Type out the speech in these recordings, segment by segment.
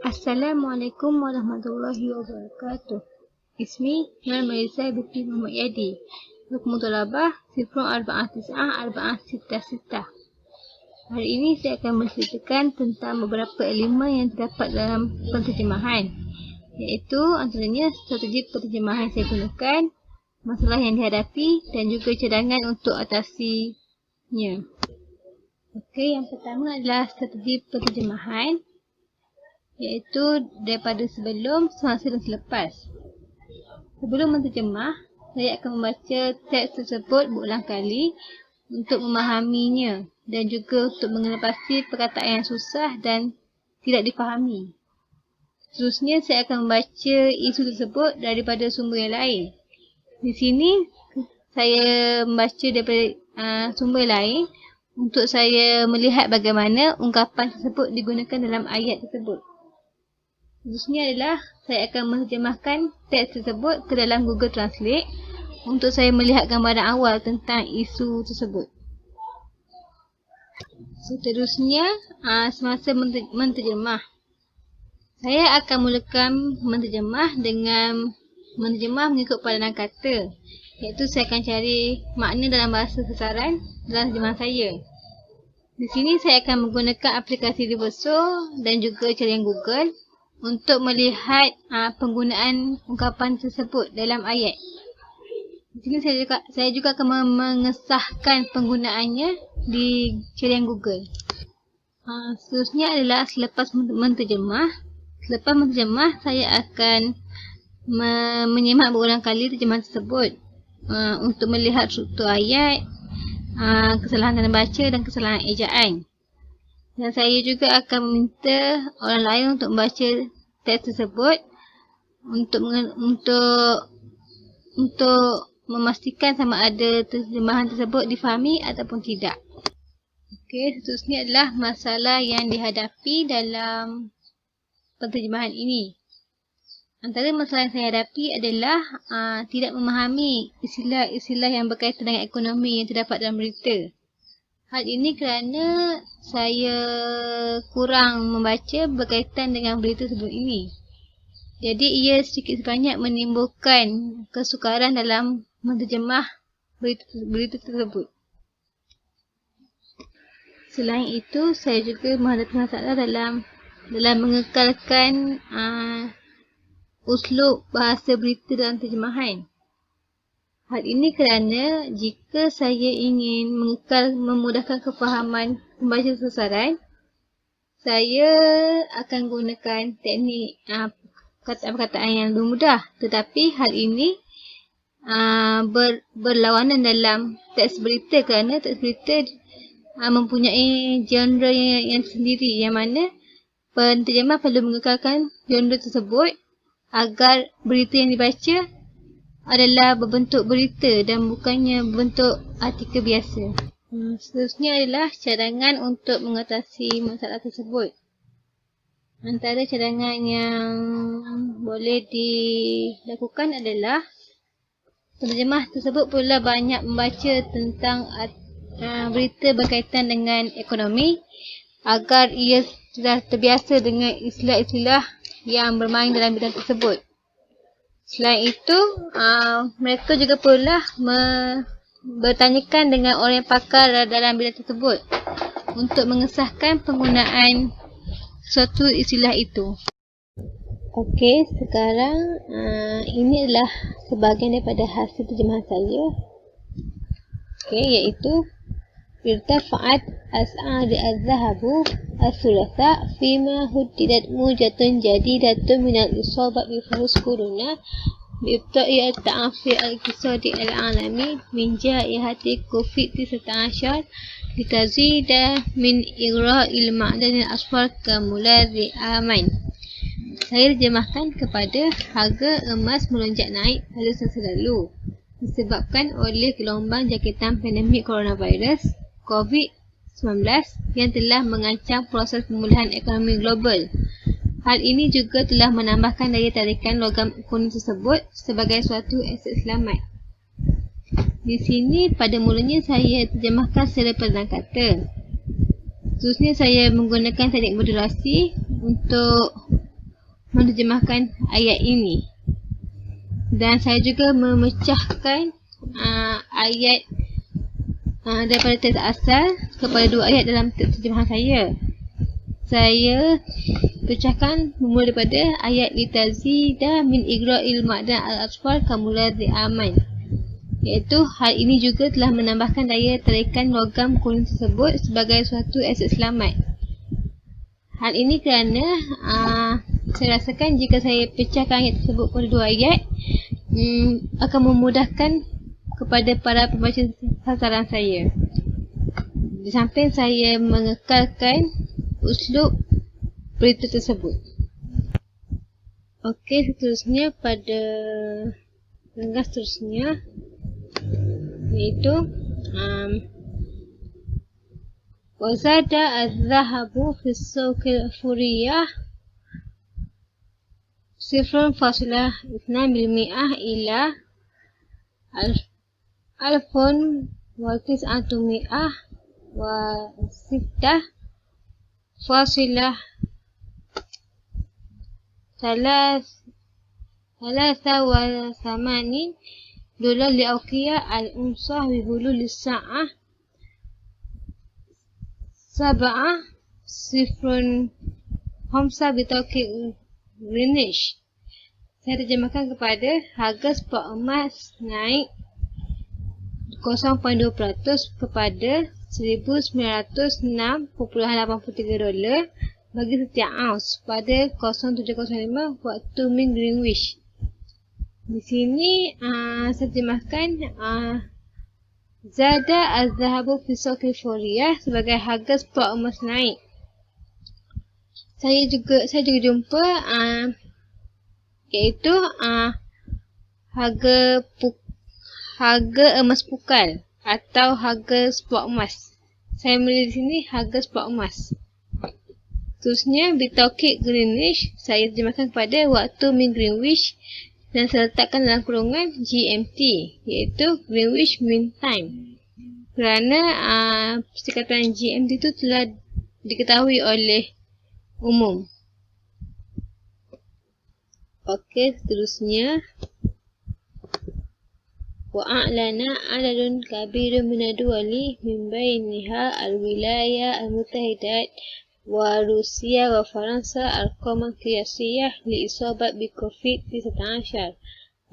Assalamualaikum warahmatullahi wabarakatuh. Ismi Nur Melisa binti Muhammad Yadi. Hukmu Thalabah 049466. Hari ini saya akan menceritakan tentang beberapa elemen yang terdapat dalam penterjemahan, iaitu antaranya strategi penterjemahan yang saya gunakan, masalah yang dihadapi dan juga cadangan untuk atasinya. Okey, yang pertama adalah strategi penterjemahan, iaitu daripada sebelum, semasa dan selepas. Sebelum menterjemah, saya akan membaca teks tersebut berulang kali untuk memahaminya dan juga untuk mengenali perkataan yang susah dan tidak difahami. Seterusnya, saya akan membaca isu tersebut daripada sumber yang lain. Di sini, saya membaca daripada sumber lain untuk saya melihat bagaimana ungkapan tersebut digunakan dalam ayat tersebut. Seterusnya adalah saya akan menterjemahkan teks tersebut ke dalam Google Translate untuk saya melihat gambaran awal tentang isu tersebut. Seterusnya, semasa menterjemah, saya akan mulakan menterjemah dengan menterjemah mengikut padanan kata, iaitu saya akan cari makna dalam bahasa sasaran dalam terjemahan saya. Di sini saya akan menggunakan aplikasi Reverso dan juga carian Google untuk melihat penggunaan ungkapan tersebut dalam ayat. Di sini saya juga akan mengesahkan penggunaannya di carian Google. Seterusnya adalah selepas menterjemah. Selepas menterjemah, saya akan menyimak berulang kali terjemahan tersebut untuk melihat struktur ayat, kesalahan tanda baca dan kesalahan ejaan. Dan saya juga akan meminta orang lain untuk membaca teks tersebut untuk memastikan sama ada terjemahan tersebut difahami ataupun tidak. Okey, seterusnya adalah masalah yang dihadapi dalam penterjemahan ini. Antara masalah yang saya hadapi adalah tidak memahami istilah-istilah yang berkaitan dengan ekonomi yang terdapat dalam berita. Hal ini kerana saya kurang membaca berkaitan dengan berita sebelum ini. Jadi ia sedikit sebanyak menimbulkan kesukaran dalam menterjemah berita tersebut. Selain itu, saya juga menghadapi masalah dalam mengekalkan uslub bahasa berita dalam terjemahan. Hal ini kerana jika saya ingin memudahkan kefahaman pembaca sasaran, saya akan gunakan teknik perkataan yang lebih mudah. Tetapi hal ini berlawanan dalam teks berita kerana teks berita mempunyai genre yang sendiri, yang mana penterjemah perlu mengekalkan genre tersebut agar berita yang dibaca adalah berbentuk berita dan bukannya berbentuk artikel biasa. Seterusnya adalah cadangan untuk mengatasi masalah tersebut. Antara cadangan yang boleh dilakukan adalah penterjemah tersebut perlu banyak membaca tentang berita berkaitan dengan ekonomi agar ia sudah terbiasa dengan istilah-istilah yang bermain dalam bidang tersebut. Selain itu, mereka juga perlulah bertanyakan dengan orang yang pakar dalam bidang tersebut untuk mengesahkan penggunaan suatu istilah itu. Okey, sekarang ini adalah sebahagian daripada hasil terjemahan saya. Okey, iaitu irtafa'at as'ar az-zahabu as-thulatha fima huddidat mujatun jadidatun minal isabat bi virus corona bi ibta'i at-ta'afi al-iqtisadi al-alami min jaihati COVID-19 litazida min igra'il ma'dan al-asfar kamuladhi aman. Saya terjemahkan kepada harga emas melonjak naik pada semasa lalu disebabkan oleh gelombang jangkitan pandemik coronavirus COVID-19 yang telah mengancam proses pemulihan ekonomi global. Hal ini juga telah menambahkan daya tarikan logam kuning tersebut sebagai suatu aset selamat. Di sini pada mulanya saya terjemahkan secara padanan kata. Seterusnya saya menggunakan teknik moderasi untuk menerjemahkan ayat ini. Dan saya juga memecahkan ayat daripada teks asal kepada 2 ayat dalam terjemahan saya. Saya pecahkan bermula daripada ayat litazida min igra'il ma'dan al-atfal kamuladi aman, iaitu hal ini juga telah menambahkan daya tarikan logam kuning tersebut sebagai suatu aset selamat. Hal ini kerana saya rasakan jika saya pecahkan ayat tersebut pada 2 ayat akan memudahkan kepada para pembaca sasaran saya. Di samping saya mengekalkan uslub berita tersebut. Okey, seterusnya pada lengkap seterusnya, iaitu wazada az-zahabu fi as-suqil furiyah 0.2% ila 1,83 dolar li'auqiyah al-unsah wihulu lisa'ah 7.05 bitauqid Greenwich. Saya terjemahkan kepada harga spot emas naik 0.2% kepada 1,906.83 dolar bagi setiap ounce pada 07.05 waktu Min Greenwich. Di sini saya terjemahkan zada az-zahabu fi suqil furiyah sebagai harga spot emas naik. Saya juga jumpa iaitu harga emas pukal atau harga spot emas. Saya memilih di sini harga spot emas. Seterusnya, bitauqid Greenwich saya terjemahkan kepada waktu Min Greenwich dan saya letakkan dalam kurungan GMT, iaitu Greenwich Mean Time. Kerana persekatan GMT itu telah diketahui oleh umum. Okey, seterusnya wa'a'lana adadun kabirun minaduwali min bainiha al-wilaya al-mutahidat wa Rusia wa Faransa al-qaman qiyasiyah li'isabat bi COVID-19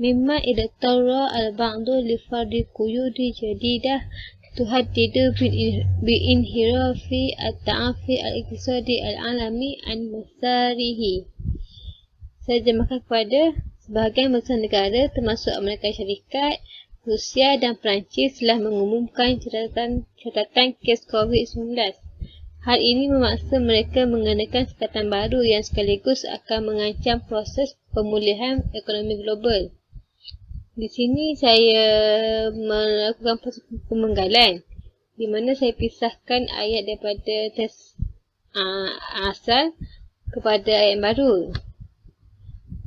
mimma idatarra al-ba'du li fardi quyudi jadidah tuhaddidu bi'inhirafi at-ta'afi al-iqtisadi al-alami an masarihi. Saya terjemahkan kepada sebahagian besar negara termasuk Amerika Syarikat, Rusia dan Perancis telah mengumumkan catatan kes COVID-19. Hal ini memaksa mereka mengenakan sekatan baru yang sekaligus akan mengancam proses pemulihan ekonomi global. Di sini saya melakukan proses pemenggalan di mana saya pisahkan ayat daripada teks asal kepada ayat baru.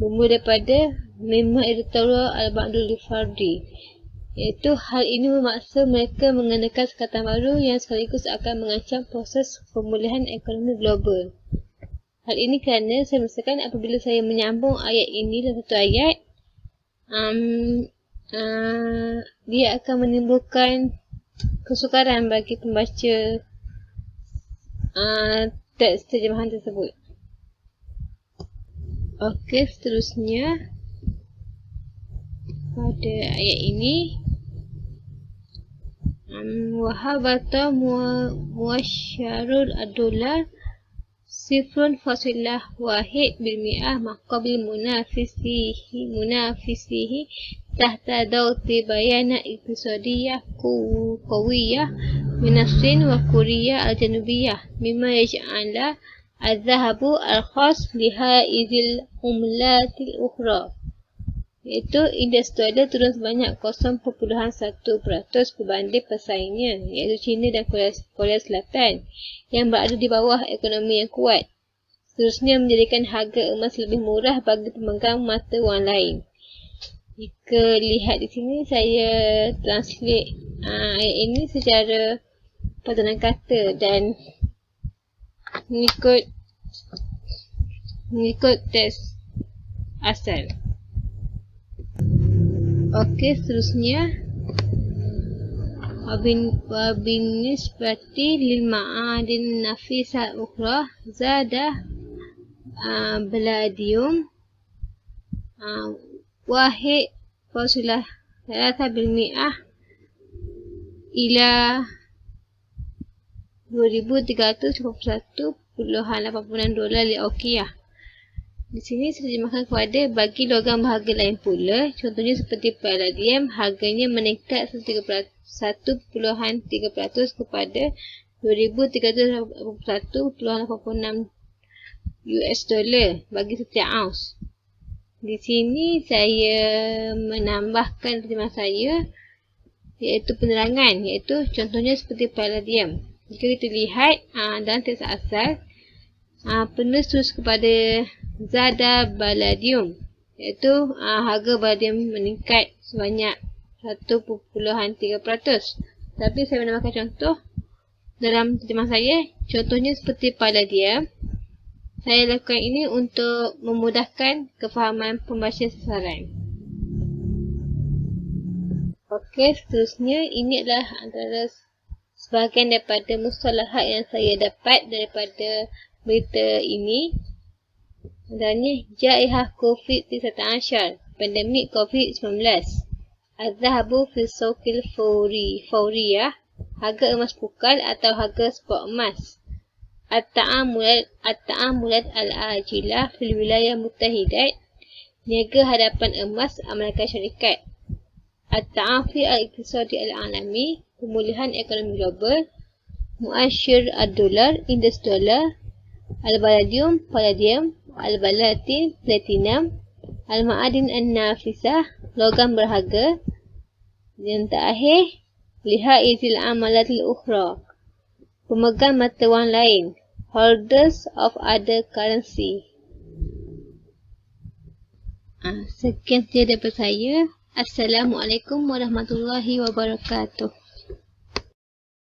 Bermula daripada mimma editorial al-ba'du li fardi, iaitu hal ini memaksa mereka mengenakan sekatan baru yang sekaligus akan mengancam proses pemulihan ekonomi global. Hal ini kerana saya merasakan apabila saya menyambung ayat ini dalam satu ayat, dia akan menimbulkan kesukaran bagi pembaca teks terjemahan tersebut. Okey, seterusnya pada ayat ini wahabata muasyarul ad-dolar 0.1% maqabil munafisihi tahta dawti bayana iktisadiyah qawiyah min as-Sin wa Korea al-Janubiyah mimma yaj'ala al-zahabu al-khas lihaizil umlatil ukhra, iaitu indeks dolar turun sebanyak 0.1% berbanding pesaingnya, iaitu China dan Korea Selatan yang berada di bawah ekonomi yang kuat. Seterusnya menjadikan harga emas lebih murah bagi pemegang mata wang lain. Jika lihat di sini, saya translate ayat ini secara padanan kata dan mengikut teks asal. Okey, seterusnya وبالنسبة للمعادن النفيسة الأخرى زاد بلاديوم 1.3% إلى 2,321.86 dolar Australia. Di sini saya terjemahkan kepada bagi logam berharga lain pula, contohnya seperti palladium, harganya meningkat 1.3% kepada 2,381.86 US dollar bagi setiap ounce. Di sini saya menambahkan terjemahan saya, iaitu penerangan, iaitu contohnya seperti palladium. Jika kita lihat dalam teks asal, penulis tulis kepada zada palladium, iaitu harga palladium meningkat sebanyak 1.3%. Tapi saya menambahkan contoh dalam terjemahan saya, contohnya seperti palladium. Saya lakukan ini untuk memudahkan kefahaman pembaca sasaran. Okey, seterusnya ini adalah antara sebahagian daripada mustalahat yang saya dapat daripada berita ini. Antaranya jaihah COVID-19, pandemik COVID-19. Az-zahabu fi sawqil fawriyah, harga emas pukal atau harga spot emas. At-ta'amulat al-ajilah fil wilayah muttahidat, niaga hadapan emas Amerika Syarikat. At-ta'afi al-iqtisadi al-alami, pemulihan ekonomi global. Muasyir ad-dolar, indeks dolar. Al-palladium, al-balatin, platinum. Al-ma'adin an-nafisah, logam berharga. Yang terakhir, lihaizil amalatil ukhra, pemegang mata wang lain, holders of other currency. Sekian saja daripada saya. Assalamualaikum warahmatullahi wabarakatuh.